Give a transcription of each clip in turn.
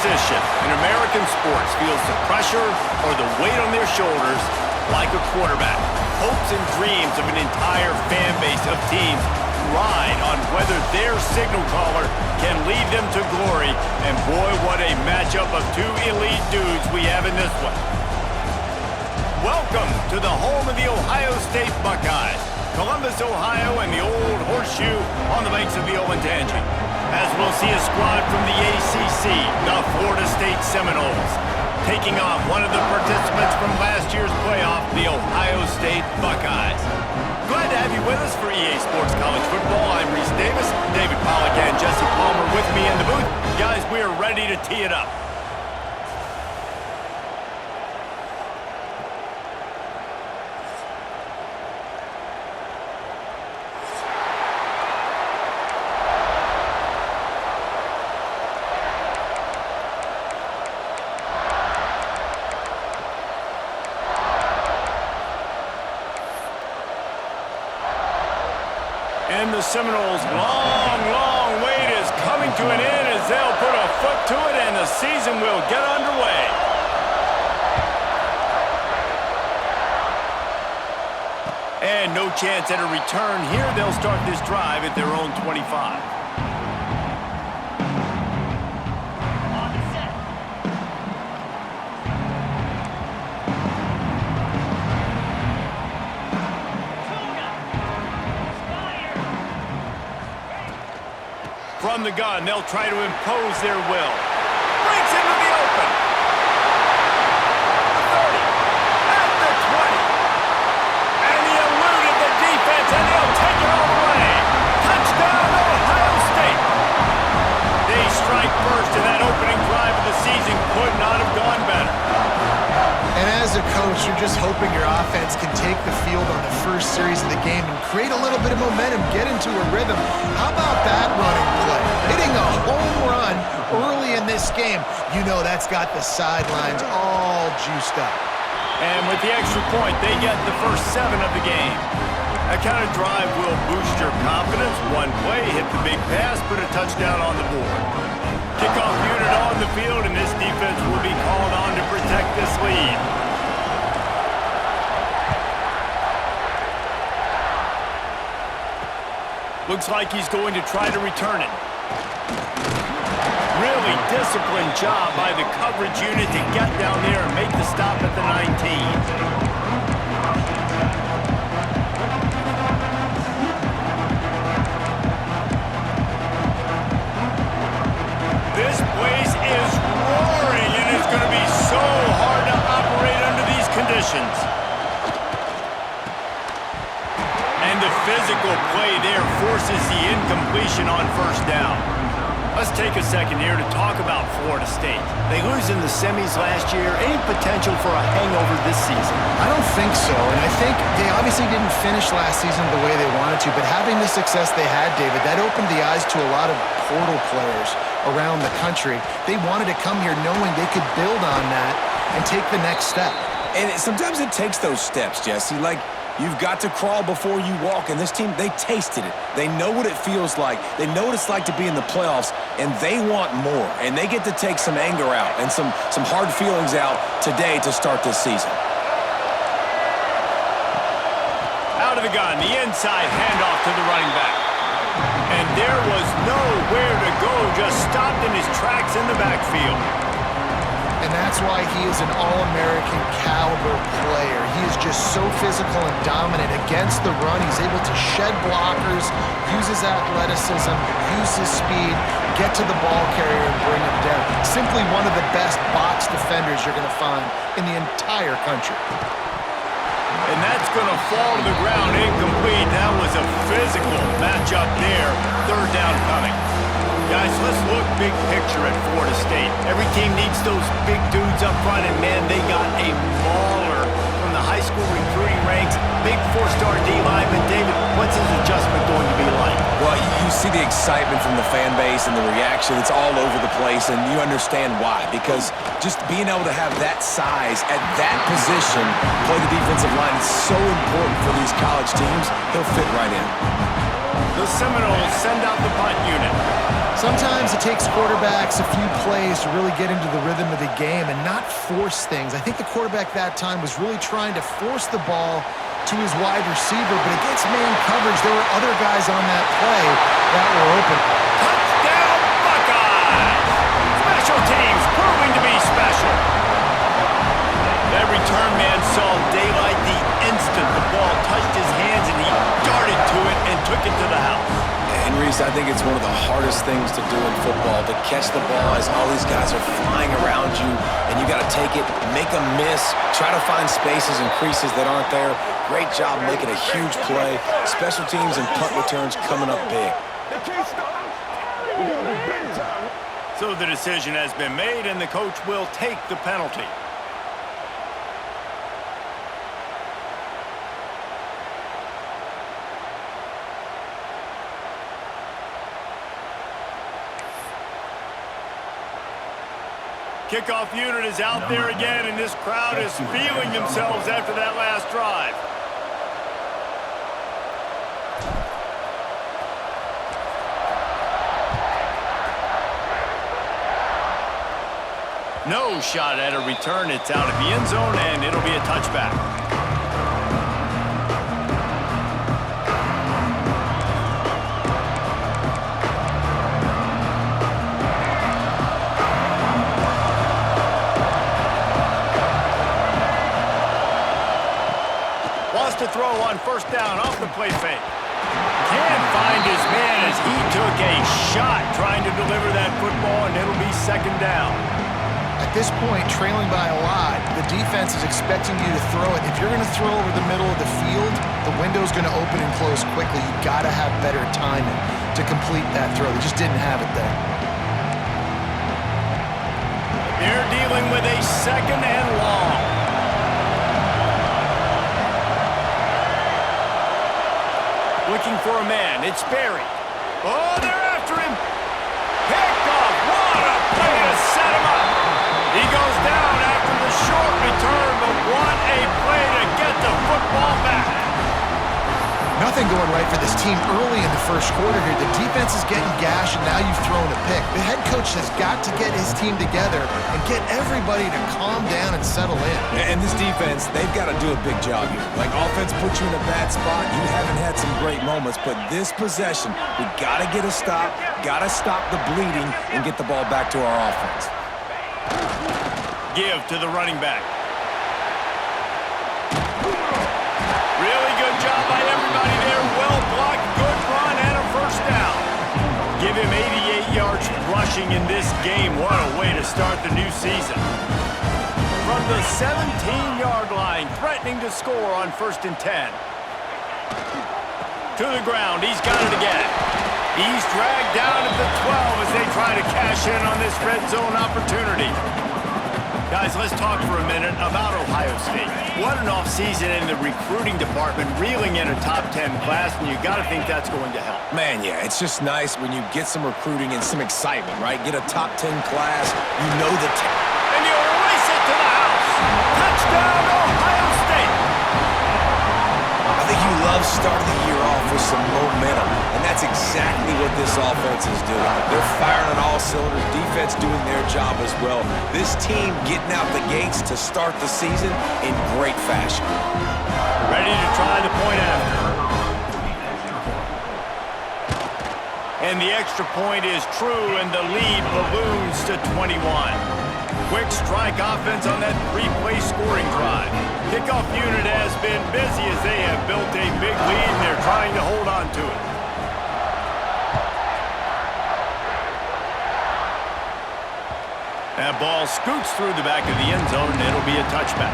position in American sports feels the pressure or the weight on their shoulders like a quarterback. Hopes and dreams of an entire fan base of teams ride on whether their signal caller can lead them to glory. And boy, what a matchup of two elite dudes we have in this one. Welcome to the home of the Ohio State Buckeyes, Columbus, Ohio, and the old horseshoe on the banks of the Olentangy. As we'll see a squad from the ACC, the Florida State Seminoles, taking on one of the participants from last year's playoff, the Ohio State Buckeyes. Glad to have you with us for EA Sports College Football. I'm Reese Davis, David Pollack, and Jesse Palmer with me in the booth. Guys, we are ready to tee it up. And the Seminoles' long wait is coming to an end as they'll put a foot to it and the season will get underway. And no chance at a return here. They'll start this drive at their own 25. From the gun, they'll try to impose their will. Breaks into the open. The 30. At the 20. And he eluded the defense, and they'll take it all the way. Touchdown, Ohio State. They strike first, and that opening drive of the season could not have gone better. And as a coach, you're just hoping your offense can take the field on the first series of the game and create a little bit of momentum, get into a rhythm. How about that running play? Hitting a home run early in this game. You know that's got the sidelines all juiced up. And with the extra point, they get the first 7 of the game. That kind of drive will boost your confidence. One play, hit the big pass, put a touchdown on the board. Kickoff unit on the field, and this defense will be called on to protect this lead. Looks like he's going to try to return it. Really disciplined job by the coverage unit to get down there and make the stop at the 19. This place is roaring, and it's going to be so hard to operate under these conditions. And the physical play there forces the incompletion on first down. Let's take a second here to talk about Florida State. They lose in the semis last year. Any potential for a hangover this season? I don't think so, and I think they obviously didn't finish last season the way they wanted to, but having the success they had, David, that opened the eyes to a lot of portal players around the country. They wanted to come here knowing they could build on that and take the next step. And sometimes it takes those steps, Jesse. Like, you've got to crawl before you walk. And this team, they tasted it. They know what it feels like. They know what it's like to be in the playoffs, and they want more. And they get to take some anger out and some hard feelings out today to start this season. Out of the gun, the inside handoff to the running back. And there was nowhere to go, just stopped in his tracks in the backfield. And that's why he is an all-American caliber player. He is just so physical and dominant against the run. He's able to shed blockers, use his athleticism, use his speed, get to the ball carrier and bring him down. Simply one of the best box defenders you're going to find in the entire country. And that's going to fall to the ground incomplete. That was a physical matchup there. Third down coming. Guys, let's look big picture at Florida State. Every team needs those big dudes up front, and man, they got a mauler from the high school recruiting ranks. Big 4-star D-lineman. David, what's his adjustment going to be like? Well, you see the excitement from the fan base and the reaction. It's all over the place, and you understand why. Because just being able to have that size at that position, play the defensive line, is so important for these college teams. He'll fit right in. The Seminoles send out the punt unit. Sometimes it takes quarterbacks a few plays to really get into the rhythm of the game and not force things. I think the quarterback that time was really trying to force the ball to his wide receiver, but against man coverage, there were other guys on that play that were open. Touchdown, Buckeyes! Special teams proving to be special. That return man saw daylight the instant the ball touched his hands, and he darted to it and took it to the house. And Reese, I think it's one of the hardest things to do in football, to catch the ball as all these guys are flying around you, and you got to take it, make a miss, try to find spaces and creases that aren't there. Great job making a huge play. Special teams and punt returns coming up big. So the decision has been made, and the coach will take the penalty. Kickoff unit is out there again, and this crowd is feeling themselves after that last drive. No shot at a return. It's out of the end zone, and it'll be a touchback. Wants to throw on first down off the play fake. Can't find his man as he took a shot trying to deliver that football, and it'll be second down. At this point, trailing by a lot, the defense is expecting you to throw it. If you're going to throw over the middle of the field, the window's going to open and close quickly. You got to have better timing to complete that throw. They just didn't have it there. They're dealing with a second and long. Looking for a man. It's Berry. Oh, they're after him. Picked off. What a play to set him up. He goes down after the short return, but what a play to get the football back. Nothing going right for this team early in the first quarter here. The defense is getting gashed, and now you've thrown a pick. The head coach has got to get his team together and get everybody to calm down and settle in. And this defense, they've got to do a big job here. Like, offense puts you in a bad spot. You haven't had some great moments, but this possession, we got to get a stop, got to stop the bleeding, and get the ball back to our offense. Give to the running back. Really good job by everybody there. Well blocked, good run, and a first down. Give him 88 yards rushing in this game. What a way to start the new season. From the 17-yard line, threatening to score on 1st and 10. To the ground, he's got it again. He's dragged down at the 12 as they try to cash in on this red zone opportunity. Guys, let's talk for a minute about Ohio State. What an offseason in the recruiting department, reeling in a top 10 class, and you got to think that's going to help. Man, yeah, it's just nice when you get some recruiting and some excitement, right? Get a top 10 class, you know the team. And you race it to the house. Touchdown, Ohio State. I think you love starting the year off with some momentum, and that's exactly what this offense is doing. They're firing on all cylinders, defense doing their job as well. This team getting out the gates to start the season in great fashion. Ready to try the point after. And the extra point is true, and the lead balloons to 21. Quick strike offense on that three-play scoring drive. Kickoff unit has been busy as they have built a big lead, and they're trying to hold on to it. That ball scoots through the back of the end zone, and it'll be a touchback.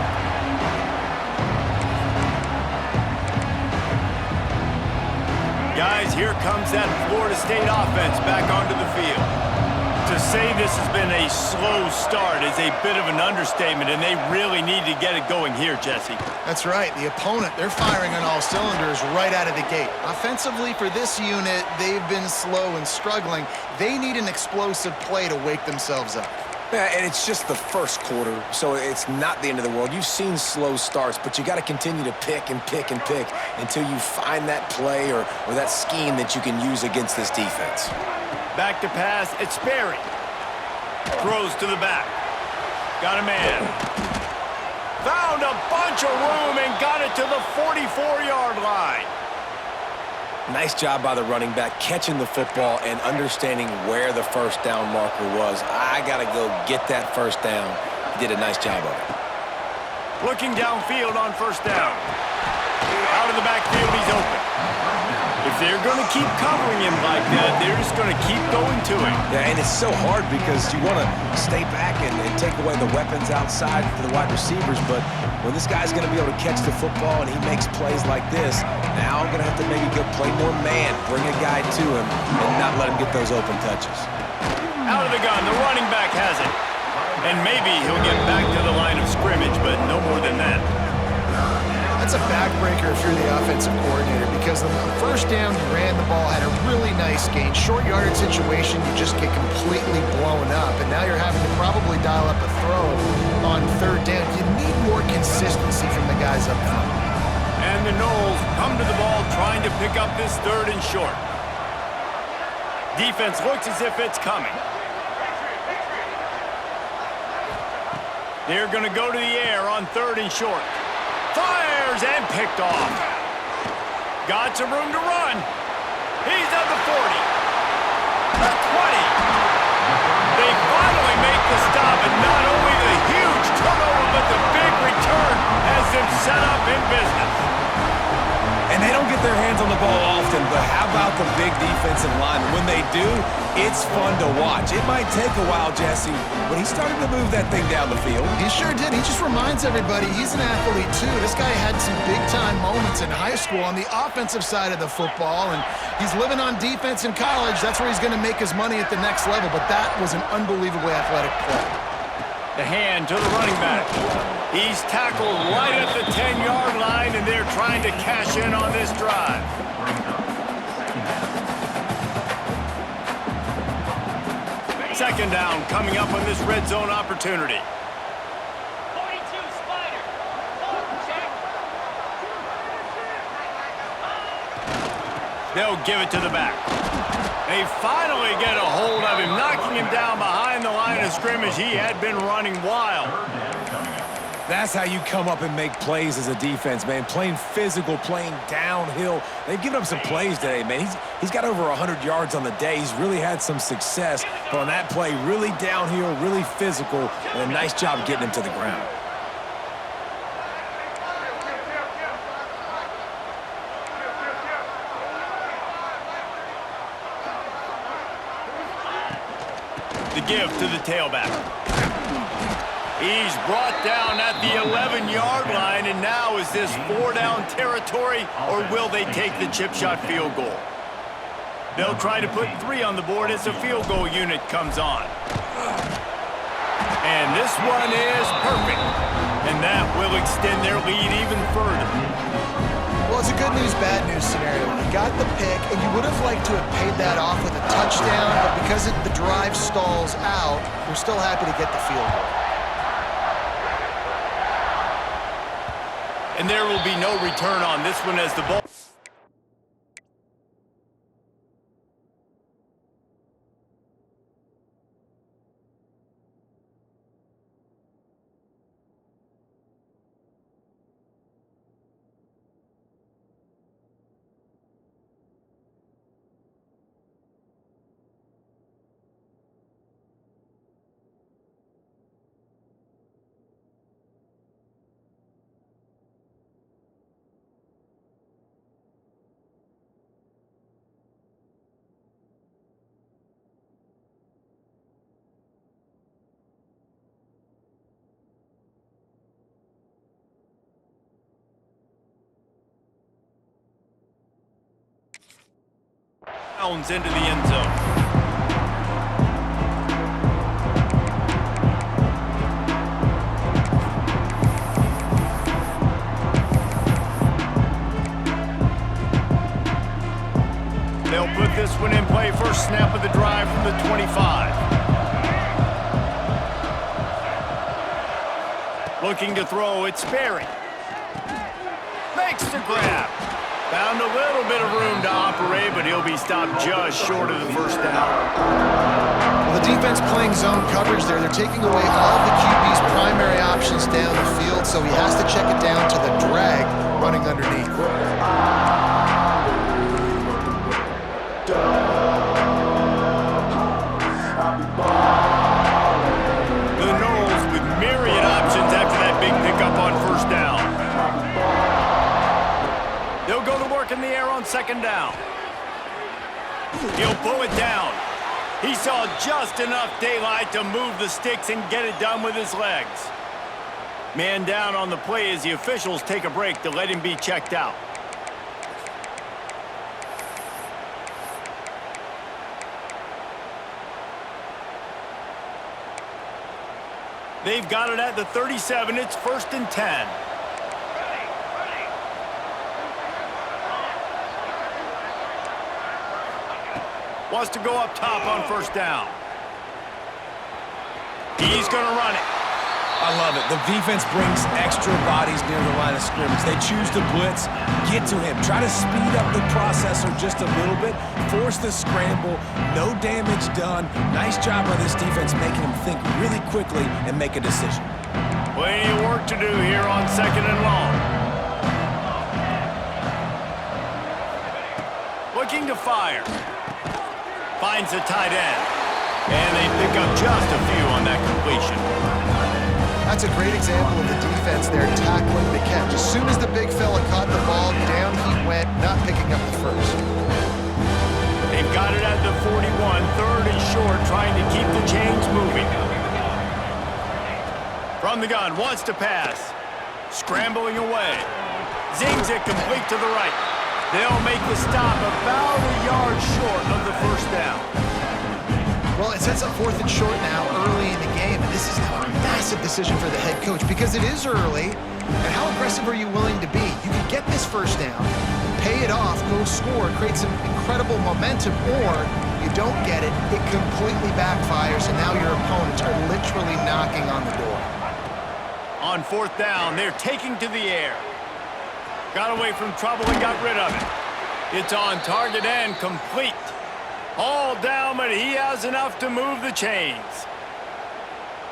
Guys, here comes that Florida State offense back onto the field. To say this has been a slow start is a bit of an understatement, and they really need to get it going here, Jesse. That's right. The opponent, they're firing on all cylinders right out of the gate. Offensively, for this unit, they've been slow and struggling. They need an explosive play to wake themselves up. Yeah, and it's just the first quarter, so it's not the end of the world. You've seen slow starts, but you got to continue to pick and pick and pick until you find that play or that scheme that you can use against this defense. Back to pass, it's Sperry. Throws to the back. Got a man. Found a bunch of room and got it to the 44-yard line. Nice job by the running back, catching the football and understanding where the first down marker was. I got to go get that first down. He did a nice job of it. Looking downfield on first down. Out of the backfield, he's open. If they're going to keep covering him like that, they're just going to keep going to him. Yeah, and it's so hard because you want to stay back and take away the weapons outside for the wide receivers, but when this guy's going to be able to catch the football and he makes plays like this, now I'm going to have to maybe go play more man, bring a guy to him, and not let him get those open touches. Out of the gun, the running back has it. And maybe he'll get back to the line of scrimmage, but no more than that. That's a backbreaker if you're the offensive coordinator, because the first down you ran the ball, had a really nice gain. Short yardage situation, you just get completely blown up, and now you're having to probably dial up a throw on third down. You need more consistency from the guys up front. And the Knowles come to the ball trying to pick up this third and short. Defense looks as if it's coming. They're going to go to the air on third and short. Fires and picked off. Got some room to run. He's at the 40. The 20. They finally make the stop, and not only the huge turnover, but the big return has them set up in business. And they don't get their hands on the ball often, but how about the big defensive line? When they do, it's fun to watch. It might take a while, Jesse, but he started to move that thing down the field. He sure did. He just reminds everybody he's an athlete, too. This guy had some big-time moments in high school on the offensive side of the football, and he's living on defense in college. That's where he's going to make his money at the next level, but that was an unbelievably athletic play. The hand to the running back. He's tackled right at the 10-yard line, and they're trying to cash in on this drive. Second down coming up on this red zone opportunity. 42 Spider. Check. They'll give it to the back. They finally get a hold of him, knocking him down behind the line of scrimmage. He had been running wild. That's how you come up and make plays as a defense, man. Playing physical, playing downhill. They've given up some plays today, man. He's got over 100 yards on the day. He's really had some success. But on that play, really downhill, really physical, and a nice job getting him to the ground. The give to the tailback. He's brought down at the 11-yard line, and now is this 4-down territory, or will they take the chip shot field goal? They'll try to put 3 on the board as the field goal unit comes on. And this one is perfect, and that will extend their lead even further. Well, it's a good news, bad news scenario. He got the pick, and you would have liked to have paid that off with a touchdown, but because the drive stalls out, we're still happy to get the field goal. And there will be no return on this one as the ball. Into the end zone. They'll put this one in play. First snap of the drive from the 25. Looking to throw, it's Sperry. Makes the grab. Found a little bit of room to operate, but he'll be stopped just short of the first down. Well, the defense playing zone coverage there. They're taking away all of the QB's primary options down the field, so he has to check it down to the drag running underneath. The Knowles with myriad options after that big pickup on first down. They'll go to work in the air on second down. He'll pull it down. He saw just enough daylight to move the sticks and get it done with his legs. Man down on the play as the officials take a break to let him be checked out. They've got it at the 37. It's 1st and 10. Wants to go up top on first down. He's going to run it. I love it. The defense brings extra bodies near the line of scrimmage. They choose to blitz, get to him, try to speed up the processor just a little bit, force the scramble, no damage done. Nice job by this defense making him think really quickly and make a decision. Plenty of work to do here on second and long. Looking to fire. Finds the tight end. And they pick up just a few on that completion. That's a great example of the defense there tackling the catch. As soon as the big fella caught the ball, down he went, not picking up the first. They've got it at the 41, 3rd and short, trying to keep the chains moving. From the gun, wants to pass. Scrambling away. Zings it complete to the right. They'll make the stop about a yard short of the first down. Well, it sets up 4th and short now early in the game, and this is now a massive decision for the head coach because it is early, and how aggressive are you willing to be? You can get this first down, pay it off, go score, create some incredible momentum, or you don't get it, it completely backfires, and now your opponents are literally knocking on the door. On 4th down, they're taking to the air. Got away from trouble and got rid of it. It's on target and complete. All down, but he has enough to move the chains.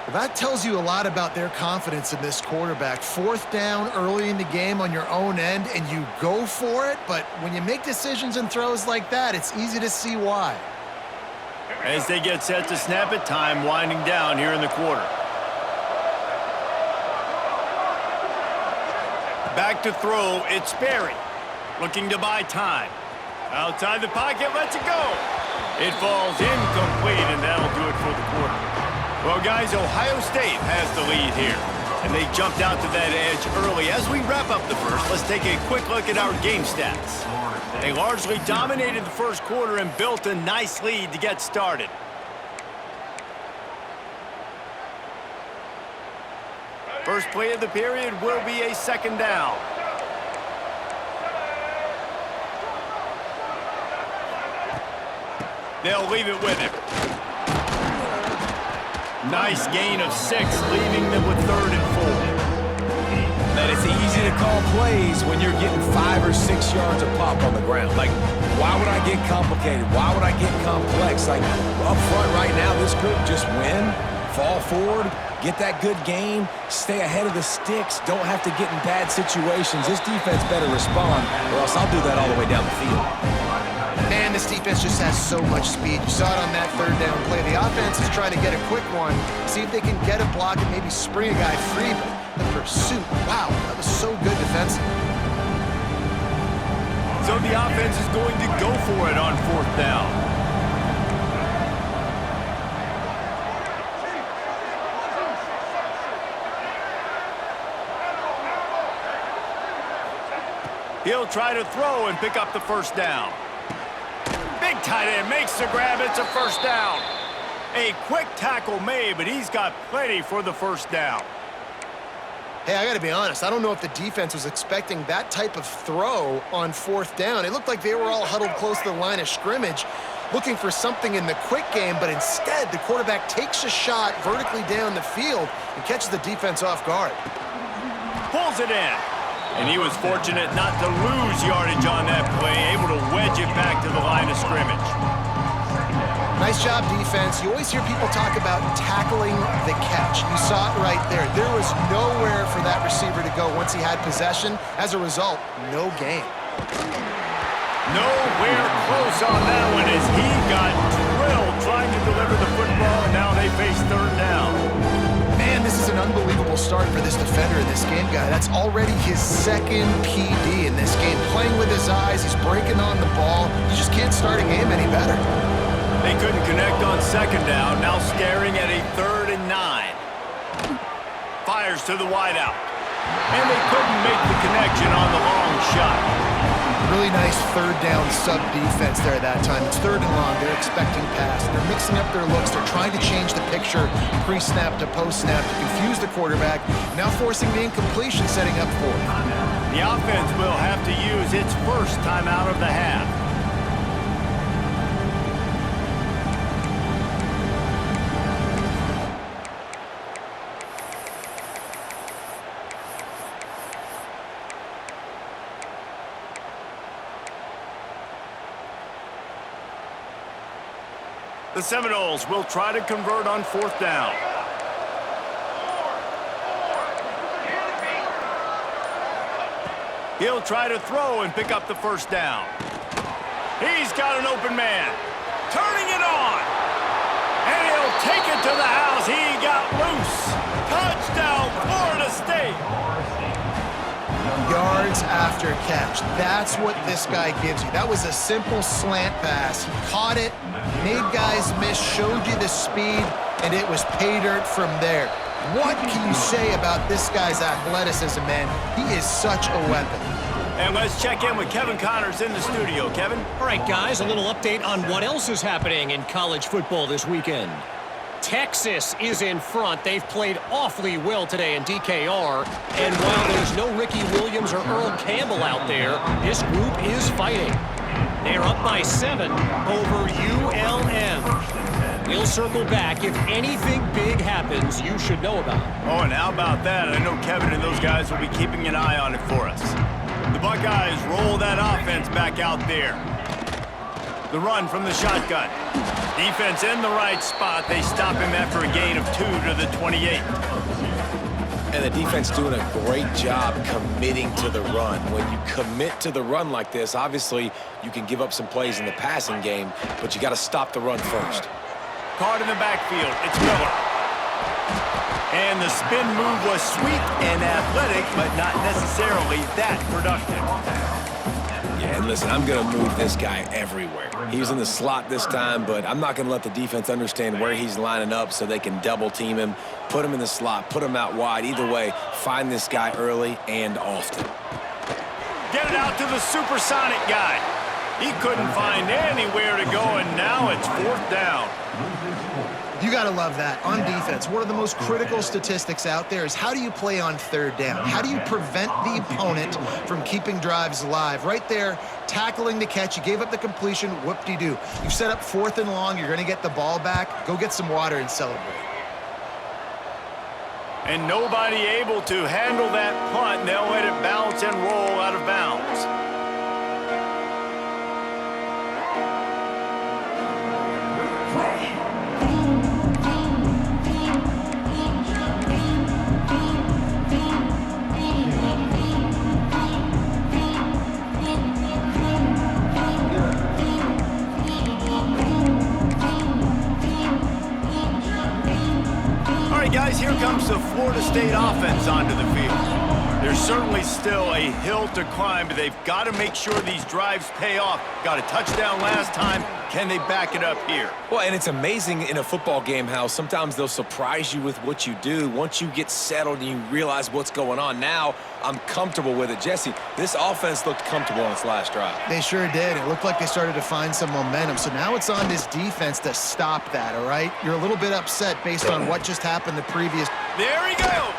Well, that tells you a lot about their confidence in this quarterback. 4th down early in the game on your own end, and you go for it, but when you make decisions and throws like that, it's easy to see why. As they get set to snap it, time winding down here in the quarter. Back to throw, it's Sperry. Looking to buy time. Outside the pocket, lets it go. It falls incomplete, and that'll do it for the quarter. Well, guys, Ohio State has the lead here, and they jumped out to that edge early. As we wrap up the first, let's take a quick look at our game stats. They largely dominated the first quarter and built a nice lead to get started. First play of the period will be a second down. They'll leave it with him. Nice gain of 6, leaving them with 3rd and 4. Man, it's easy to call plays when you're getting 5 or 6 yards of pop on the ground. Like, why would I get complicated? Why would I get complex? Like, up front right now, this group just win, fall forward, get that good game, stay ahead of the sticks, don't have to get in bad situations. This defense better respond, or else I'll do that all the way down the field. Man, this defense just has so much speed. You saw it on that 3rd down play. The offense is trying to get a quick one, see if they can get a block and maybe spring a guy free, but the pursuit, wow, that was so good defensively. So the offense is going to go for it on 4th down. He'll try to throw and pick up the first down. Big tight end makes the grab. It's a first down. A quick tackle made, but he's got plenty for the first down. Hey, I got to be honest. I don't know if the defense was expecting that type of throw on 4th down. It looked like they were all huddled close to the line of scrimmage, looking for something in the quick game, but instead the quarterback takes a shot vertically down the field and catches the defense off guard. throws it in. And he was fortunate not to lose yardage on that play, able to wedge it back to the line of scrimmage. Nice job, defense. You always hear people talk about tackling the catch. You saw it right there. There was nowhere for that receiver to go once he had possession. As a result, no gain. Nowhere close on that one as he got drilled trying to deliver the football, and now they face third down. Man, this is an unbelievable start for this defender in this game, guy. That's already his second PD in this game. Playing with his eyes, he's breaking on the ball. You just can't start a game any better. They couldn't connect on second down, now staring at a 3rd and 9. Fires to the wideout. And they couldn't make the connection on the long shot. Really nice third down sub defense there that time. It's 3rd and long. They're expecting pass. They're mixing up their looks. They're trying to change the picture pre-snap to post-snap to confuse the quarterback, now forcing the incompletion, setting up 4th. The offense will have to use its first timeout of the half. The Seminoles will try to convert on 4th down. He'll try to throw and pick up the 1st down. He's got an open man. Turning it on. And he'll take it to the house. He got loose. Touchdown, Florida State. Yards after catch. That's what this guy gives you. That was a simple slant pass. He caught it, made guys miss, showed you the speed, and it was pay dirt from there. What can you say about this guy's athleticism, man? He is such a weapon. And let's check in with Kevin Connors in the studio. Kevin? All right, guys, a little update on what else is happening in college football this weekend. Texas is in front. They've played awfully well today in DKR. And while there's no Ricky Williams or Earl Campbell out there, this group is fighting. They're up by 7 over ULM. We'll circle back. If anything big happens, you should know about it. Oh, and how about that? I know Kevin and those guys will be keeping an eye on it for us. The Buckeyes roll that offense back out there. The run from the shotgun. Defense in the right spot. They stop him after a gain of 2 to the 28. And the defense doing a great job committing to the run. When you commit to the run like this, obviously you can give up some plays in the passing game, but you got to stop the run first. Caught in the backfield. It's Miller. And the spin move was sweet and athletic, but not necessarily that productive. Yeah, and listen, I'm going to move this guy everywhere. He's in the slot this time, but I'm not going to let the defense understand where he's lining up so they can double team him, put him in the slot, put him out wide. Either way, find this guy early and often. Get it out to the supersonic guy. He couldn't find anywhere to go, and now it's 4th down. You got to love that. On defense, one of the most critical statistics out there is how do you play on 3rd down? How do you prevent the opponent from keeping drives alive? Right there, tackling the catch. You gave up the completion. Whoop-de-doo. You've set up 4th and long. You're going to get the ball back. Go get some water and celebrate. And nobody able to handle that punt. They'll let it bounce and roll out of bounds. Guys, here comes the Florida State offense onto the field. There's certainly still a hill to climb, but they've got to make sure these drives pay off. Got a touchdown last time. Can they back it up here? Well, and it's amazing in a football game how sometimes they'll surprise you with what you do. Once you get settled and you realize what's going on, now I'm comfortable with it. Jesse, this offense looked comfortable on its last drive. They sure did. It looked like they started to find some momentum. So now it's on this defense to stop that, all right? You're a little bit upset based on what just happened the previous. There he goes.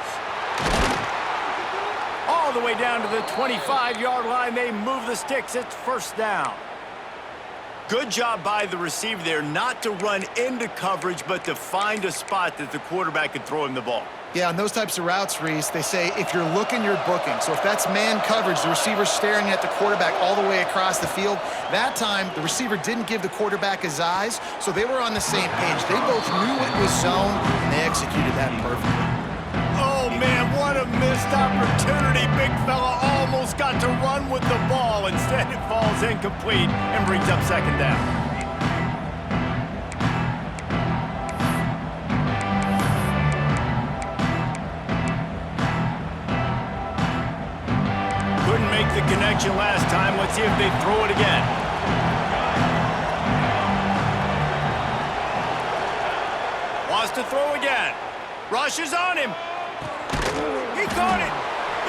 All the way down to the 25-yard line. They move the sticks. It's 1st down. Good job by the receiver there not to run into coverage, but to find a spot that the quarterback could throw him the ball. Yeah, on those types of routes, Reese, they say if you're looking, you're booking. So if that's man coverage, the receiver's staring at the quarterback all the way across the field. That time, the receiver didn't give the quarterback his eyes, so they were on the same page. They both knew it was zone, and they executed that perfectly. Oh, man, what a missed opportunity. Big fella almost got to run with the ball. Instead, it falls incomplete and brings up second down. Couldn't make the connection last time. Let's see if they throw it again. Wants to throw again. Rushes on him. He caught it.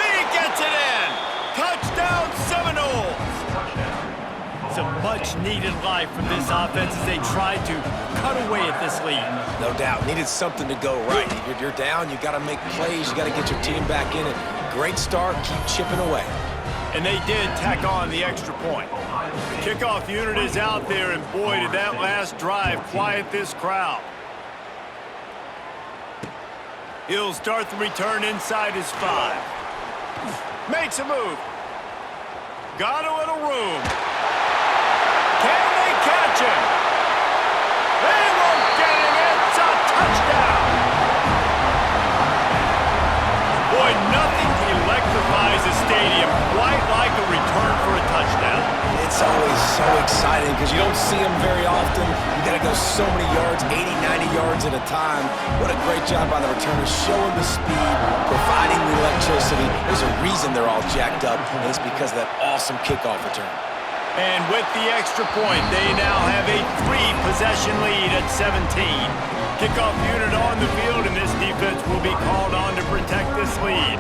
He gets it in. Touchdown Seminoles. It's a much-needed life from this offense as they tried to cut away at this lead. No doubt. Needed something to go right. You're down. You got to make plays. You got to get your team back in it. Great start. Keep chipping away. And they did tack on the extra point. The kickoff unit is out there, and boy, did that last drive quiet this crowd. He'll start the return inside his 5. Makes a move. Got a little room. Can they catch him? They won't get him. It's a touchdown. Boy, nothing electrifies a stadium quite like a return for a touchdown. It's always so exciting because you don't see them very often. You got to go so many yards, 80, 90 yards at a time. What a great job by the returners, showing the speed, providing the electricity. There's a reason they're all jacked up, and it's because of that awesome kickoff return. And with the extra point, they now have a 3-possession lead at 17. Kickoff unit on the field, and this defense will be called on to protect this lead.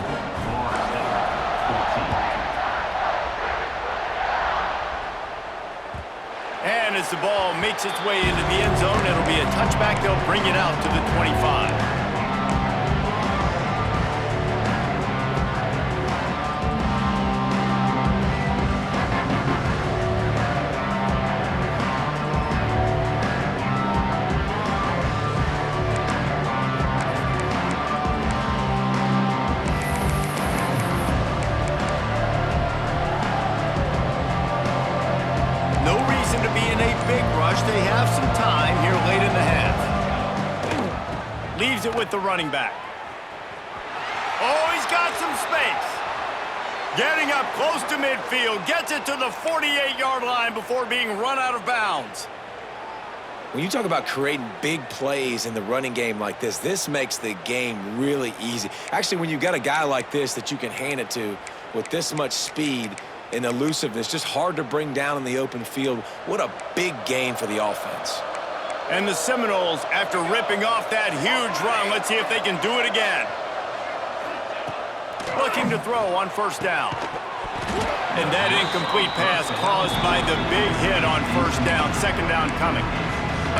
And as the ball makes its way into the end zone, it'll be a touchback. They'll bring it out to the 25. They have some time here late in the half. Leaves it with the running back. Oh, he's got some space. Getting up close to midfield. Gets it to the 48-yard line before being run out of bounds. When you talk about creating big plays in the running game like this makes the game really easy. Actually, when you've got a guy like this that you can hand it to with this much speed and elusiveness, just hard to bring down in the open field. What a big gain for the offense. And the Seminoles, after ripping off that huge run, let's see if they can do it again. Looking to throw on first down. And that incomplete pass caused by the big hit on first down. Second down coming.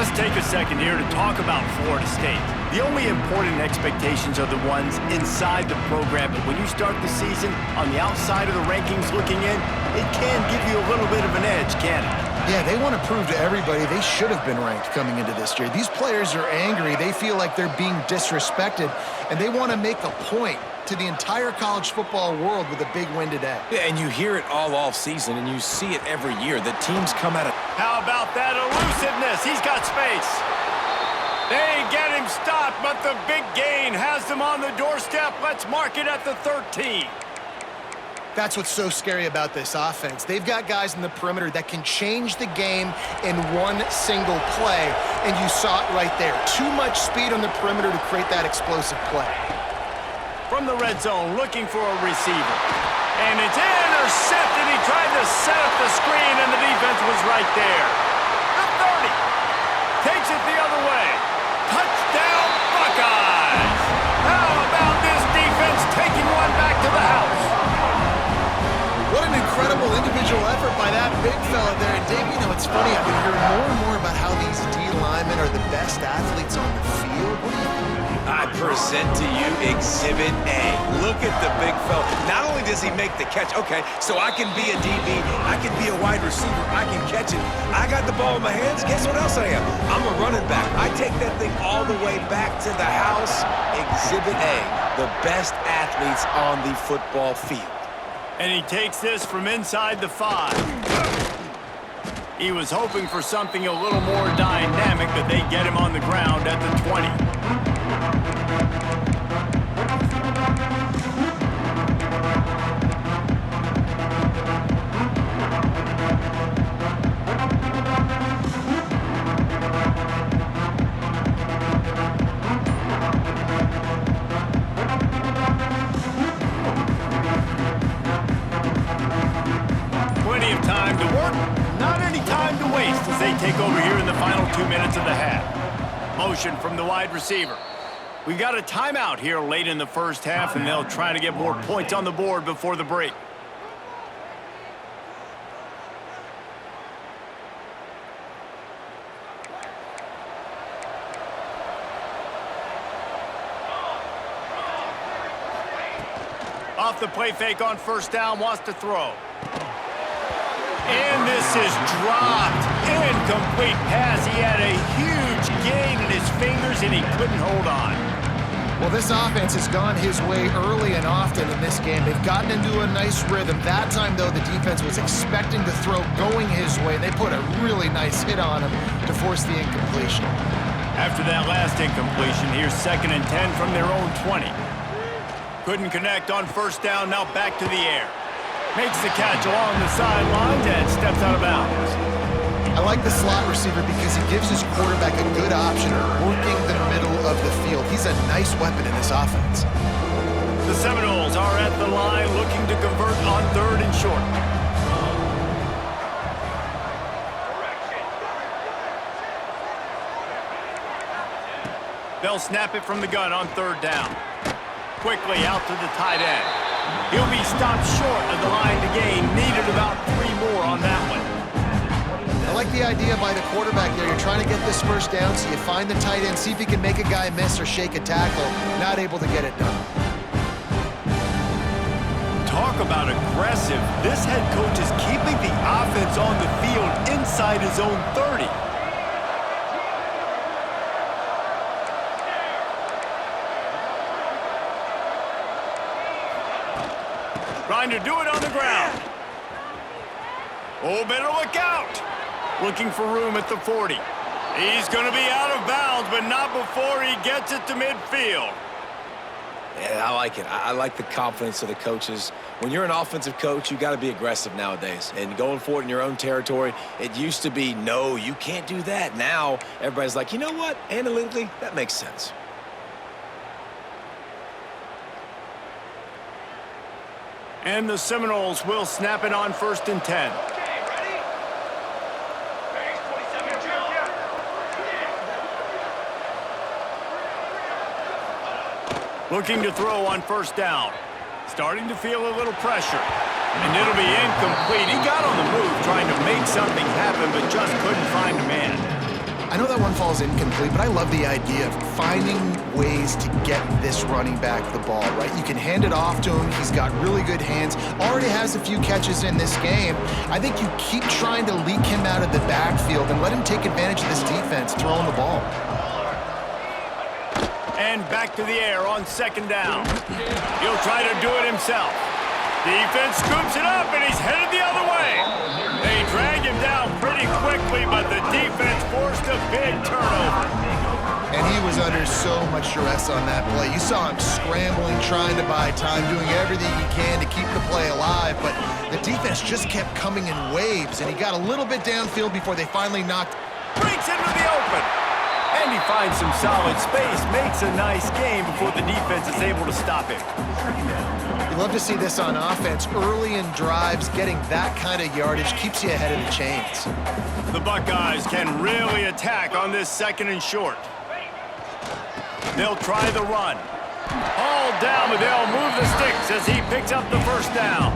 Let's take a second here to talk about Florida State. The only important expectations are the ones inside the program, but when you start the season on the outside of the rankings looking in, it can give you a little bit of an edge, can't it? Yeah, they want to prove to everybody they should have been ranked coming into this year. These players are angry. They feel like they're being disrespected, and they want to make a point to the entire college football world with a big win today. Yeah, and you hear it all off season, and you see it every year. The teams come out of... How about that elusiveness? He's got space. They get him stopped, but the big gain has them on the doorstep. Let's mark it at the 13. That's what's so scary about this offense. They've got guys in the perimeter that can change the game in one single play, and you saw it right there. Too much speed on the perimeter to create that explosive play. From the red zone, looking for a receiver. And it's intercepted. He tried to set up the screen, and the defense was right there. The 30 takes it the other way. Touchdown, Buckeyes! How about this defense taking one back to the house? What an incredible individual effort by that big fella there. And Dave, you know, it's funny, I've been hearing more and more about how these D linemen are the best athletes on the field. What do you think? I present to you Exhibit A. Look at the big fella. Not only does he make the catch, okay, so I can be a DB, I can be a wide receiver, I can catch it. I got the ball in my hands, guess what else I am? I'm a running back. I take that thing all the way back to the house. Exhibit A, the best athletes on the football field. And he takes this from inside the 5. He was hoping for something a little more dynamic, but they get him on the ground at the 20. Plenty of time to work, not any time to waste as they take over here in the final 2 minutes of the half. Motion from the wide receiver. We got a timeout here late in the first half, and they'll try to get more points on the board before the break. Off the play fake on first down, wants to throw. And this is dropped. Incomplete pass. He had a huge gain in his fingers, and he couldn't hold on. Well, this offense has gone his way early and often in this game. They've gotten into a nice rhythm. That time, though, the defense was expecting the throw going his way. They put a really nice hit on him to force the incompletion. After that last incompletion, here's 2nd and 10 from their own 20. Couldn't connect on first down, now back to the air. Makes the catch along the sidelines and steps out of bounds. I like the slot receiver because he gives his quarterback a good option working the middle of the field. He's a nice weapon in this offense. The Seminoles are at the line looking to convert on 3rd and short. They'll snap it from the gun on 3rd down. Quickly out to the tight end. He'll be stopped short of the line to gain. Needed about 3 more on that one. I like the idea by the quarterback there. You're trying to get this first down, so you find the tight end, see if you can make a guy miss or shake a tackle. Not able to get it done. Talk about aggressive. This head coach is keeping the offense on the field inside his own 30. Trying to do it on the ground. Oh, better look out. Looking for room at the 40. He's going to be out of bounds, but not before he gets it to midfield. Yeah, I like it. I like the confidence of the coaches. When you're an offensive coach, you got to be aggressive nowadays. And going for it in your own territory, it used to be, no, you can't do that. Now, everybody's like, you know what? Analytically, that makes sense. And the Seminoles will snap it on 1st and 10. Looking to throw on 1st down. Starting to feel a little pressure. And it'll be incomplete. He got on the move trying to make something happen, but just couldn't find a man. I know that one falls incomplete, but I love the idea of finding ways to get this running back the ball, right? You can hand it off to him. He's got really good hands. Already has a few catches in this game. I think you keep trying to leak him out of the backfield and let him take advantage of this defense throwing the ball. And back to the air on 2nd down. He'll try to do it himself. Defense scoops it up, and he's headed the other way. They drag him down pretty quickly, but the defense forced a big turnover. And he was under so much duress on that play. You saw him scrambling, trying to buy time, doing everything he can to keep the play alive, but the defense just kept coming in waves, and he got a little bit downfield before they finally knocked. Breaks into the open. And he finds some solid space, makes a nice game before the defense is able to stop him. You love to see this on offense. Early in drives, getting that kind of yardage keeps you ahead of the chains. The Buckeyes can really attack on this 2nd and short. They'll try the run. All down, but they'll move the sticks as he picks up the 1st down.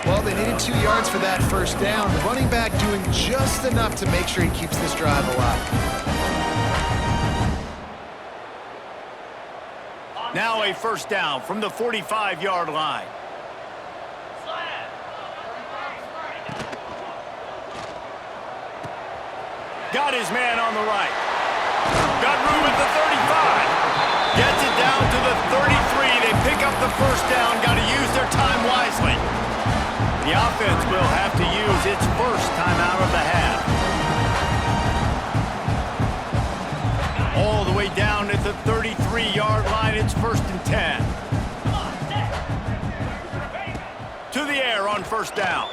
Well, they needed 2 yards for that 1st down. The running back doing just enough to make sure he keeps this drive alive. Now a first down from the 45-yard line. Got his man on the right. Got room at the 35. Gets it down to the 33. They pick up the first down. Got to use their time wisely. The offense will have to use its first timeout of the half. All the way down at the 33-yard line. It's 1st and 10. To the air on first down.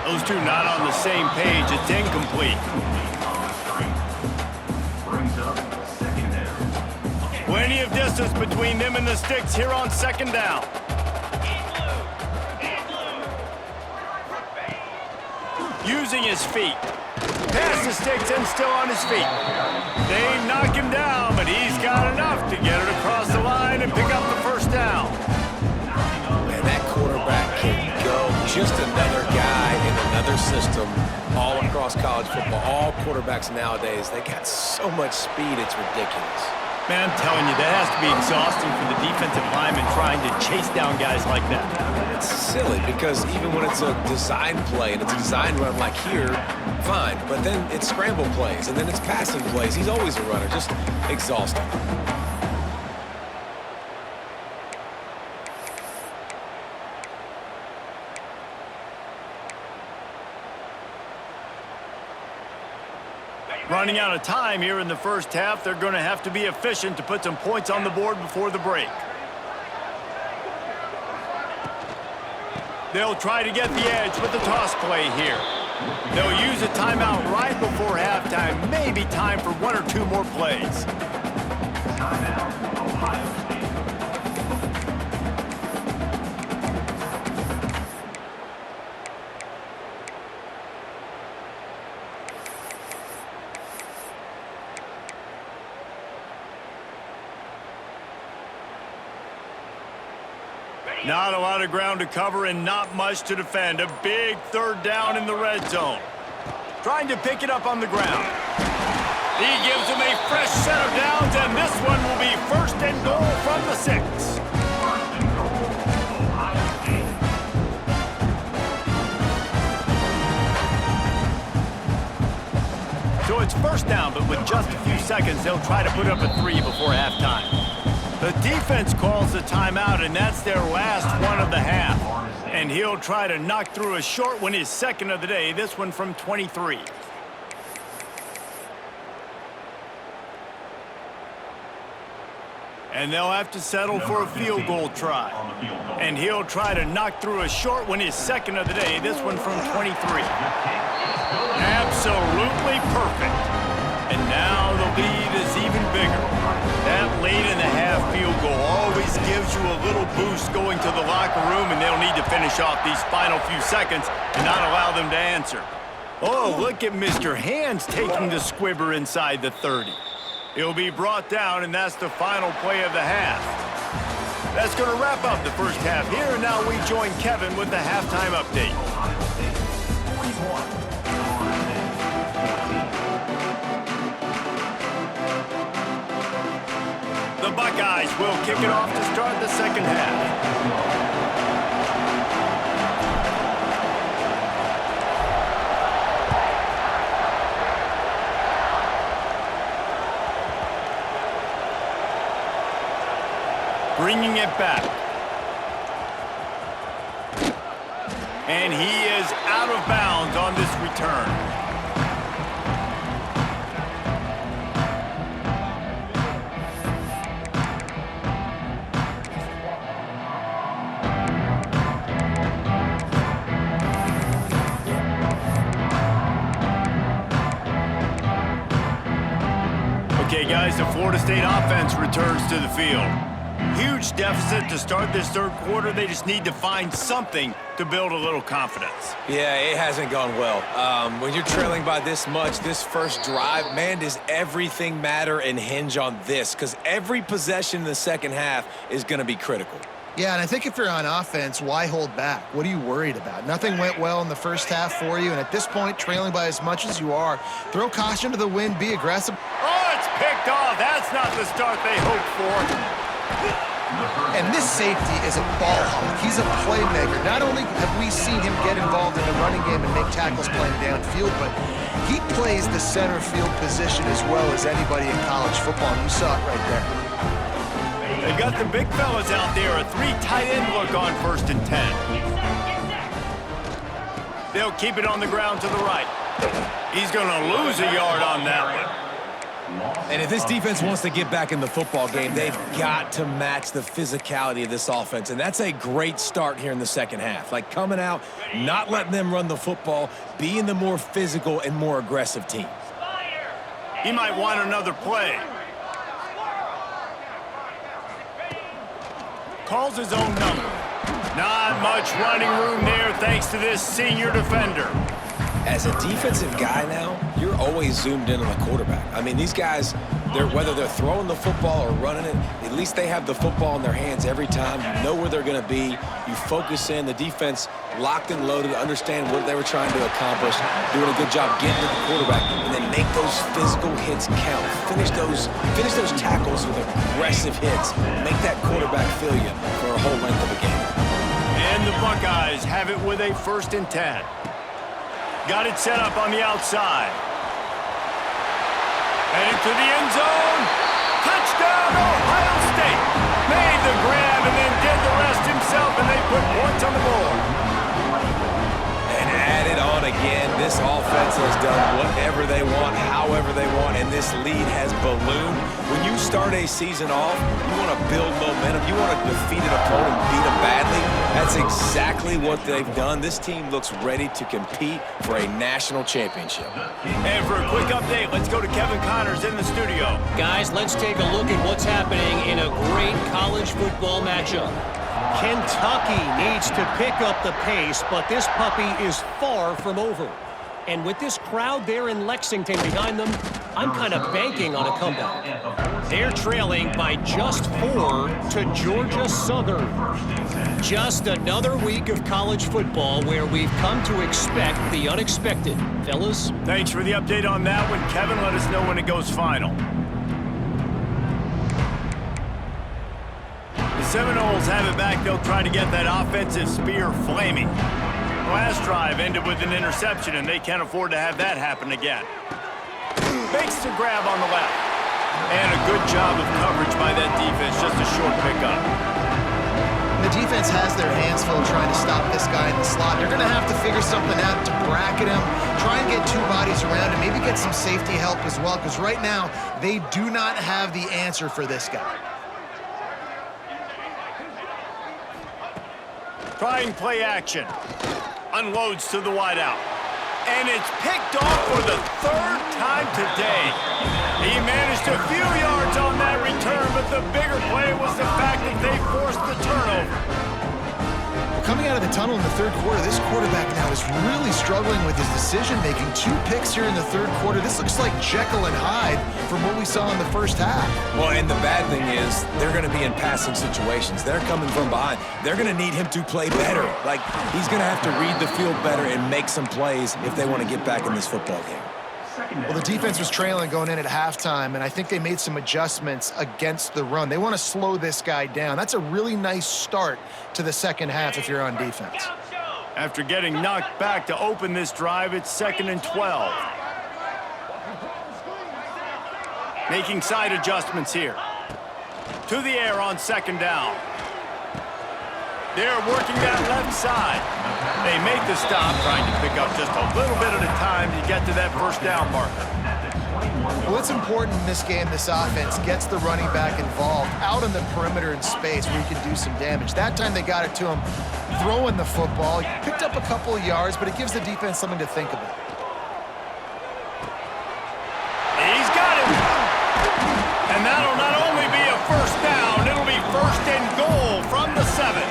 Those two not on the same page. It's incomplete. Plenty of distance between them and the sticks here on second down. Using his feet. Past the sticks and still on his feet. They knock him down, but he's got enough to get it across the line and pick up the first down. Man, that quarterback can go. Just another guy in another system all across college football. All quarterbacks nowadays, they got so much speed, it's ridiculous. Man, I'm telling you, that has to be exhausting for the defensive lineman trying to chase down guys like that. It's silly because even when it's a design play and it's a design run like here, fine. But then it's scramble plays and then it's passing plays. He's always a runner, just exhausting. Running out of time here in the first half. They're going to have to be efficient to put some points on the board before the break. They'll try to get the edge with the toss play here. They'll use a timeout right before halftime. Maybe time for one or two more plays. Timeout, Ohio State. Not a lot of ground to cover and not much to defend. A big third down in the red zone. Trying to pick it up on the ground. He gives them a fresh set of downs, and this one will be 1st and goal from the 6. So it's first down, but with just a few seconds, they'll try to put up a 3 before halftime. The defense calls the timeout, and that's their last one of the half. And he'll try to knock through a short one, his second of the day, this one from 23. And they'll have to settle for a field goal try. And he'll try to knock through a short one, his second of the day, this one from 23. Absolutely perfect. And now the lead is even bigger. That late in the half field goal always gives you a little boost going to the locker room, and they'll need to finish off these final few seconds and not allow them to answer. Oh, look at Mr. Hands taking the squibber inside the 30. He'll be brought down, and that's the final play of the half. That's going to wrap up the first half here, and now we join Kevin with the halftime update. The Buckeyes will kick it off to start the second half. Bringing it back. And he is out of bounds on this return. Okay, guys, the Florida State offense returns to the field. Huge deficit to start this third quarter. They just need to find something to build a little confidence. Yeah, it hasn't gone well. When you're trailing by this much, this first drive, man, does everything matter and hinge on this? Because every possession in the second half is going to be critical. Yeah, and I think if you're on offense, why hold back? What are you worried about? Nothing went well in the first half for you, and at this point, trailing by as much as you are, throw caution to the wind, be aggressive. Oh, it's picked off. That's not the start they hoped for. And this safety is a ball hawk. He's a playmaker. Not only have we seen him get involved in the running game and make tackles playing downfield, but he plays the center field position as well as anybody in college football. And you saw it right there. They've got the big fellas out there. A 3 tight end look on 1st and 10. They'll keep it on the ground to the right. He's going to lose a yard on that one. And if this defense wants to get back in the football game, they've got to match the physicality of this offense. And that's a great start here in the second half. Like coming out, not letting them run the football, being the more physical and more aggressive team. He might want another play. Calls his own number. Not much running room there thanks to this senior defender. As a defensive guy now, you're always zoomed in on the quarterback. I mean, these guys, whether they're throwing the football or running it, at least they have the football in their hands every time. You know where they're going to be. You focus in. The defense locked and loaded, understand what they were trying to accomplish, doing a good job getting to the quarterback, and then make those physical hits count. Finish those tackles with aggressive hits. Make that quarterback feel you for a whole length of a game. And the Buckeyes have it with a 1st and 10. Got it set up on the outside. Headed to the end zone. Touchdown, Ohio State. Made the grab and then did the rest himself, and they put points on the board. And added on again, this offense has done whatever they want, however they want, and this lead has ballooned. When you start a season off, you want to build momentum. You want to defeat an opponent and beat them badly. That's exactly what they've done. This team looks ready to compete for a national championship. And for a quick update, let's go to Kevin Connors in the studio. Guys, let's take a look at what's happening in a great college football matchup. Kentucky needs to pick up the pace, but this puppy is far from over. And with this crowd there in Lexington behind them, I'm kind of banking on a comeback. They're trailing by just 4 to Georgia Southern. Just another week of college football where we've come to expect the unexpected. Fellas? Thanks for the update on that one, Kevin. Let us know when it goes final. The Seminoles have it back. They'll try to get that offensive spear flaming. Last drive ended with an interception, and they can't afford to have that happen again. Makes the grab on the left. And a good job of coverage by that defense. Just a short pickup. The defense has their hands full trying to stop this guy in the slot. They're going to have to figure something out to bracket him, try and get 2 bodies around him, maybe get some safety help as well, because right now they do not have the answer for this guy. Trying play action. Unloads to the wideout. And it's picked off for the 3rd time today. He managed a few yards on that return, but the bigger play was the fact that they forced the turnover. Coming out of the tunnel in the 3rd quarter, this quarterback now is really struggling with his decision-making. 2 picks here in the 3rd quarter. This looks like Jekyll and Hyde from what we saw in the 1st half. Well, and the bad thing is they're going to be in passing situations. They're coming from behind. They're going to need him to play better. Like, he's going to have to read the field better and make some plays if they want to get back in this football game. Well, the defense was trailing going in at halftime, and I think they made some adjustments against the run. They want to slow this guy down. That's a really nice start to the second half if you're on defense. After getting knocked back to open this drive, it's 2nd and 12. Making side adjustments here. To the air on 2nd down. They're working that left side. They make the stop, trying to pick up just a little bit at a time to get to that 1st down marker. Well, it's important in this game, this offense gets the running back involved out on the perimeter in space where he can do some damage. That time they got it to him throwing the football. He picked up a couple of yards, but it gives the defense something to think about. He's got it. And that'll not only be a 1st down, it'll be 1st and goal from the 7.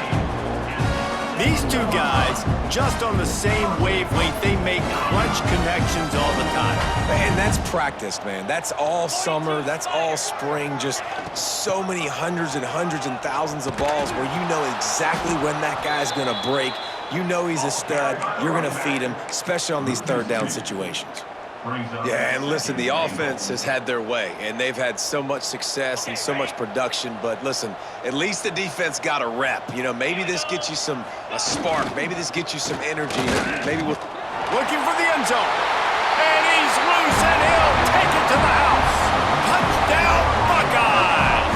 These 2 guys, just on the same wavelength, they make clutch connections all the time. And that's practice, man. That's all summer. That's all spring. Just so many hundreds and thousands of balls where you know exactly when that guy's going to break. You know he's a stud. You're going to feed him, especially on these 3rd down situations. Yeah, and listen, the offense has had their way, and they've had so much success and so much production. But listen, at least the defense got a rep. You know, maybe this gets you a spark. Maybe this gets you some energy. Maybe with Looking for the end zone. And he's loose, and he'll take it to the house. Touchdown, Buckeyes!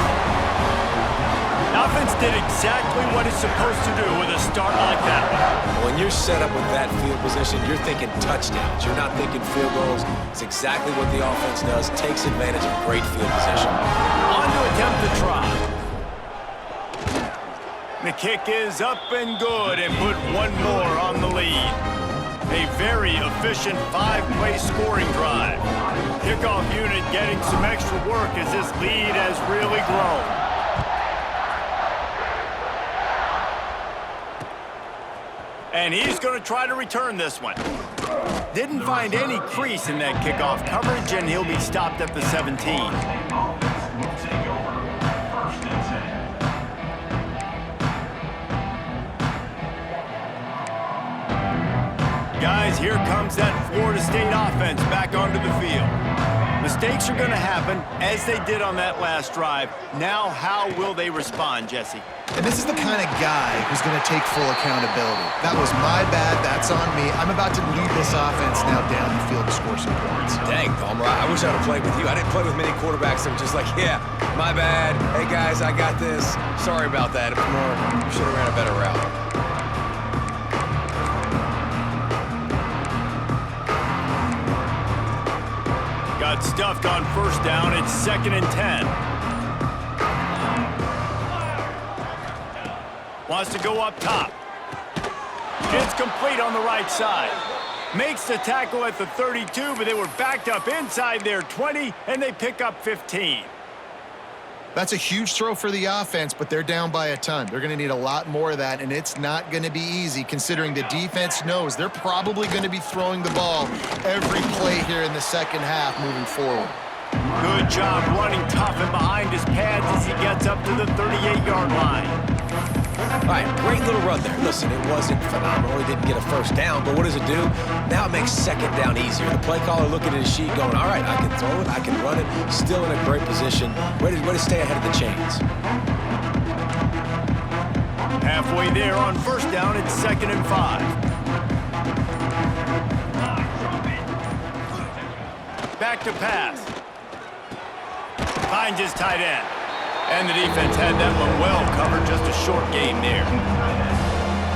The offense did exactly what it's supposed to do with a start like that one. when you're set up with that field position, you're thinking touchdowns. You're not thinking field goals. It's exactly what the offense does. Takes advantage of great field position. On to attempt the try. The kick is up and good, and put one more on the lead. A very efficient 5-play scoring drive. Kickoff unit getting some extra work as this lead has really grown. And he's going to try to return this one. Didn't find any crease in that kickoff coverage, and he'll be stopped at the 17. Guys, here comes that Florida State offense back onto the field. Mistakes are going to happen, as they did on that last drive. Now, how will they respond, Jesse? And this is the kind of guy who's going to take full accountability. That was my bad. That's on me. I'm about to lead this offense now down the field to score some points. Dang, Palmer, I wish I would have played with you. I didn't play with many quarterbacks that were just like, yeah, my bad. Hey, guys, I got this. Sorry about that. It was more, you should have ran a better route. Got stuffed on first down. It's 2nd and 10. Wants to go up top. It's complete on the right side. Makes the tackle at the 32, but they were backed up inside their 20, and they pick up 15. That's a huge throw for the offense, but they're down by a ton. They're going to need a lot more of that, and it's not going to be easy considering the defense knows they're probably going to be throwing the ball every play here in the second half moving forward. Good job running tough and behind his pads as he gets up to the 38-yard line. All right, great little run there. Listen, it wasn't phenomenal. He didn't get a first down, but what does it do? Now it makes second down easier. The play caller looking at his sheet going, all right, I can throw it, I can run it. Still in a great position. Ready to stay ahead of the chains. Halfway there on first down, it's 2nd and 5. Back to pass. Finds his tight end. And the defense had that one well covered, just a short gain there.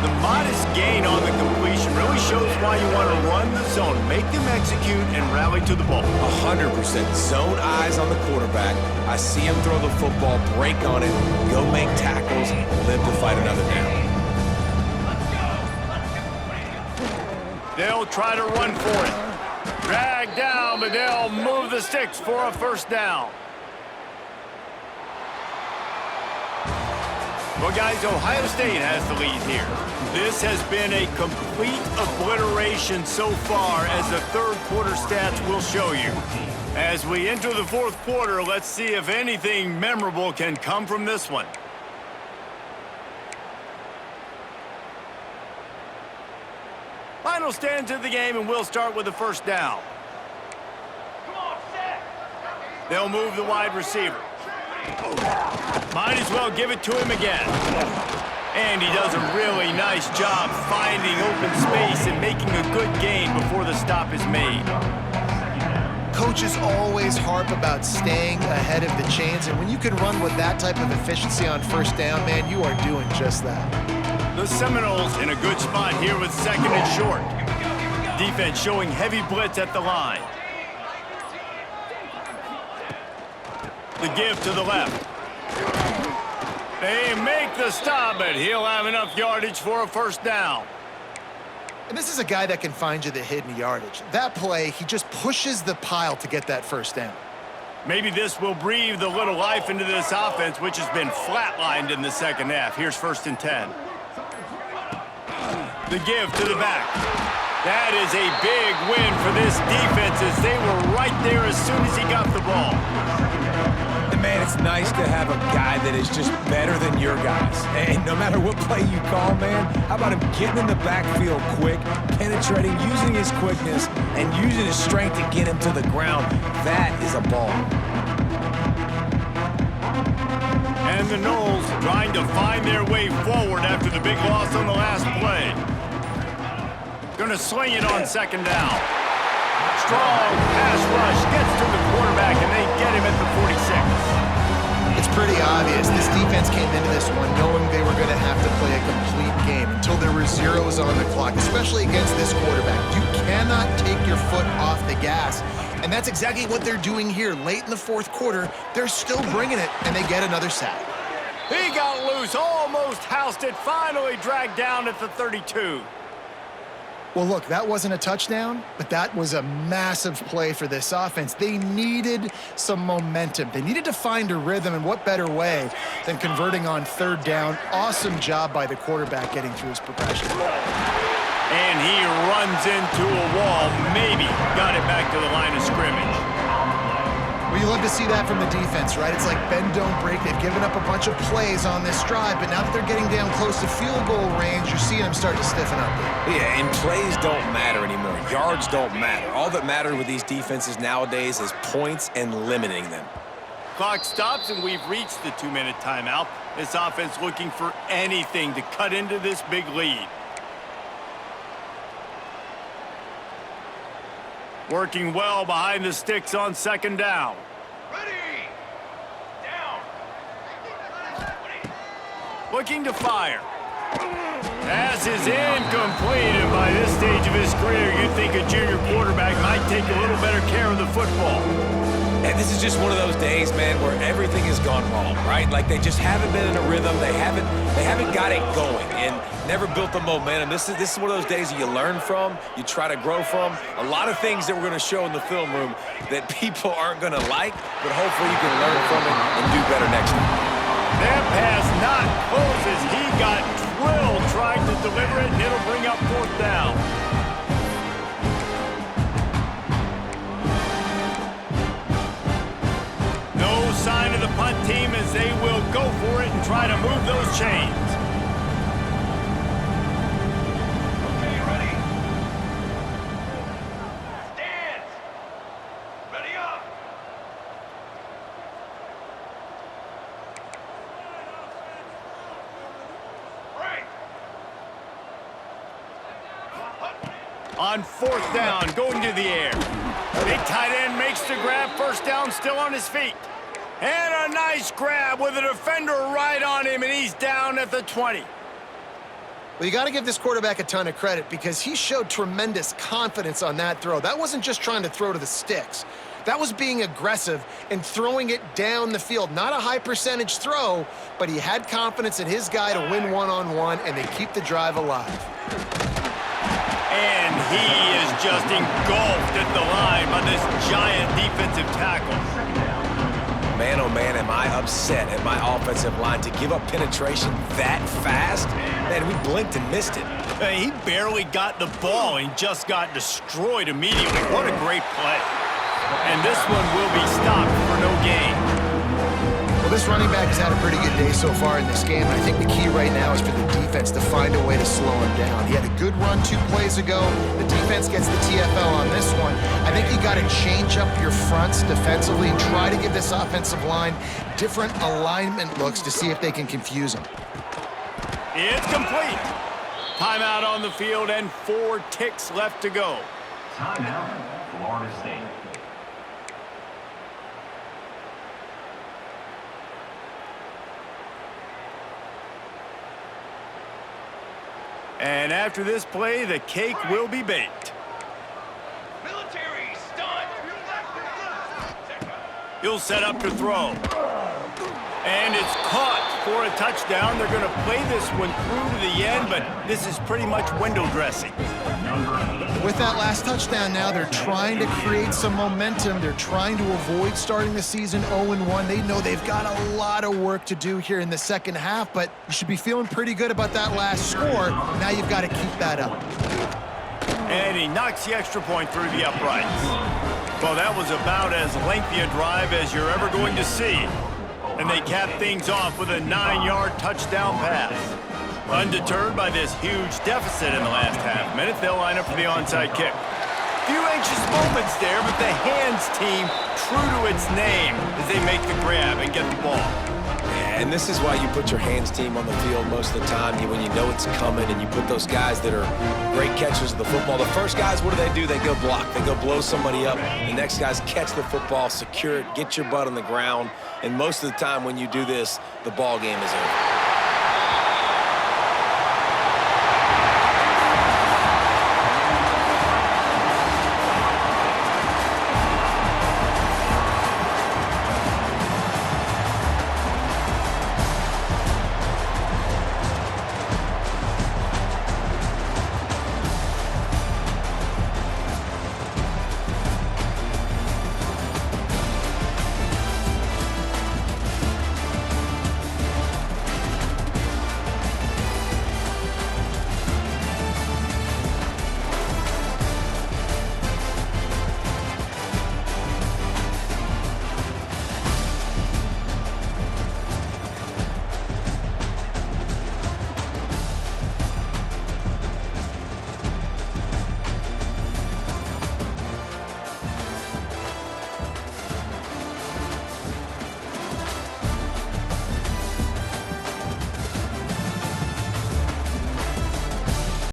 The modest gain on the completion really shows why you want to run the zone, make them execute, and rally to the ball. 100%. Zone eyes on the quarterback. I see him throw the football, break on it, go make tackles, live to fight another down. They'll try to run for it. Drag down, but they'll move the sticks for a first down. Well, guys, Ohio State has the lead here. This has been a complete obliteration so far, as the third quarter stats will show you. As we enter the fourth quarter, let's see if anything memorable can come from this one. Final stanza of the game, and we'll start with the first down. They'll move the wide receiver. Might as well give it to him again. And he does a really nice job finding open space and making a good gain before the stop is made. Coaches always harp about staying ahead of the chains, and when you can run with that type of efficiency on first down, man, you are doing just that. The Seminoles in a good spot here with 2nd and short. Defense showing heavy blitz at the line. The give to the left. They make the stop, but he'll have enough yardage for a first down. And this is a guy that can find you the hidden yardage. That play, he just pushes the pile to get that first down. Maybe this will breathe a little life into this offense, which has been flatlined in the second half. Here's 1st and 10. The give to the back. That is a big win for this defense, as they were right there as soon as he got the ball. Man, it's nice to have a guy that is just better than your guys. And no matter what play you call, man, how about him getting in the backfield quick, penetrating, using his quickness, and using his strength to get him to the ground. That is a ball. And the Noles trying to find their way forward after the big loss on the last play. Going to swing it on second down. Strong pass rush gets to the quarterback, and they get him at the 46. It's pretty obvious. This defense came into this one knowing they were going to have to play a complete game until there were zeros on the clock, especially against this quarterback. You cannot take your foot off the gas. And that's exactly what they're doing here. Late in the fourth quarter, they're still bringing it, and they get another sack. He got loose, almost housed it, finally dragged down at the 32. Well, look, that wasn't a touchdown, but that was a massive play for this offense. They needed some momentum. They needed to find a rhythm, and what better way than converting on third down. Awesome job by the quarterback getting through his progression. And he runs into a wall, maybe got it back to the line of scrimmage. Well, you love to see that from the defense, right? It's like bend, don't break. They've given up a bunch of plays on this drive, but now that they're getting down close to field goal range, you're seeing them start to stiffen up. Yeah, and plays don't matter anymore. Yards don't matter. All that matters with these defenses nowadays is points and limiting them. Clock stops, and we've reached the 2-minute timeout. This offense looking for anything to cut into this big lead. Working well behind the sticks on second down. Ready! Down! Looking to fire. Pass is incomplete, and by this stage of his career, you'd think a junior quarterback might take a little better care of the football. And this is just one of those days, man, where everything has gone wrong, right? Like they just haven't been in a rhythm. They haven't got it going and never built the momentum. This is one of those days that you learn from, you try to grow from. A lot of things that we're going to show in the film room that people aren't going to like, but hopefully you can learn from it and do better next time. That pass not close as he got drilled trying to deliver it, and it'll bring up fourth down. No sign of the punt team as they will go for it and try to move those chains. Okay, ready? Stance! Ready up! Break! On fourth down, going to the air. Big tight end makes the grab, first down, still on his feet. And a nice grab with a defender right on him, and he's down at the 20. Well, you got to give this quarterback a ton of credit because he showed tremendous confidence on that throw. That wasn't just trying to throw to the sticks. That was being aggressive and throwing it down the field. Not a high percentage throw, but he had confidence in his guy to win one-on-one, and they keep the drive alive. And he is just engulfed at the line by this giant defensive tackle. Man, oh man, am I upset at my offensive line to give up penetration that fast? Man, we blinked and missed it. He barely got the ball and just got destroyed immediately. What a great play. And this one will be stopped for no gain. Well, this running back has had a pretty good day so far in this game, and I think the key right now is for the defense to find a way to slow him down. He had a good run 2 plays ago. The defense gets the TFL on this one. I think you got to change up your fronts defensively and try to give this offensive line different alignment looks to see if they can confuse him. It's complete. Timeout on the field and 4 ticks left to go. Timeout, Florida State. And after this play, the cake will be baked. Military stunt! He'll set up to throw. And it's caught for a touchdown. They're going to play this one through to the end, but this is pretty much window dressing. With that last touchdown now, they're trying to create some momentum. They're trying to avoid starting the season 0-1. They know they've got a lot of work to do here in the second half, but you should be feeling pretty good about that last score. Now you've got to keep that up. And he knocks the extra point through the uprights. Well, that was about as lengthy a drive as you're ever going to see. And they cap things off with a 9-yard touchdown pass. Undeterred by this huge deficit in the last half minute, they'll line up for the onside kick. Few anxious moments there, but the hands team true to its name as they make the grab and get the ball. And this is why you put your hands team on the field most of the time when you know it's coming, and you put those guys that are great catchers of the football. The first guys, what do? They go block. They go blow somebody up. The next guys catch the football, secure it, get your butt on the ground. And most of the time when you do this, the ball game is over.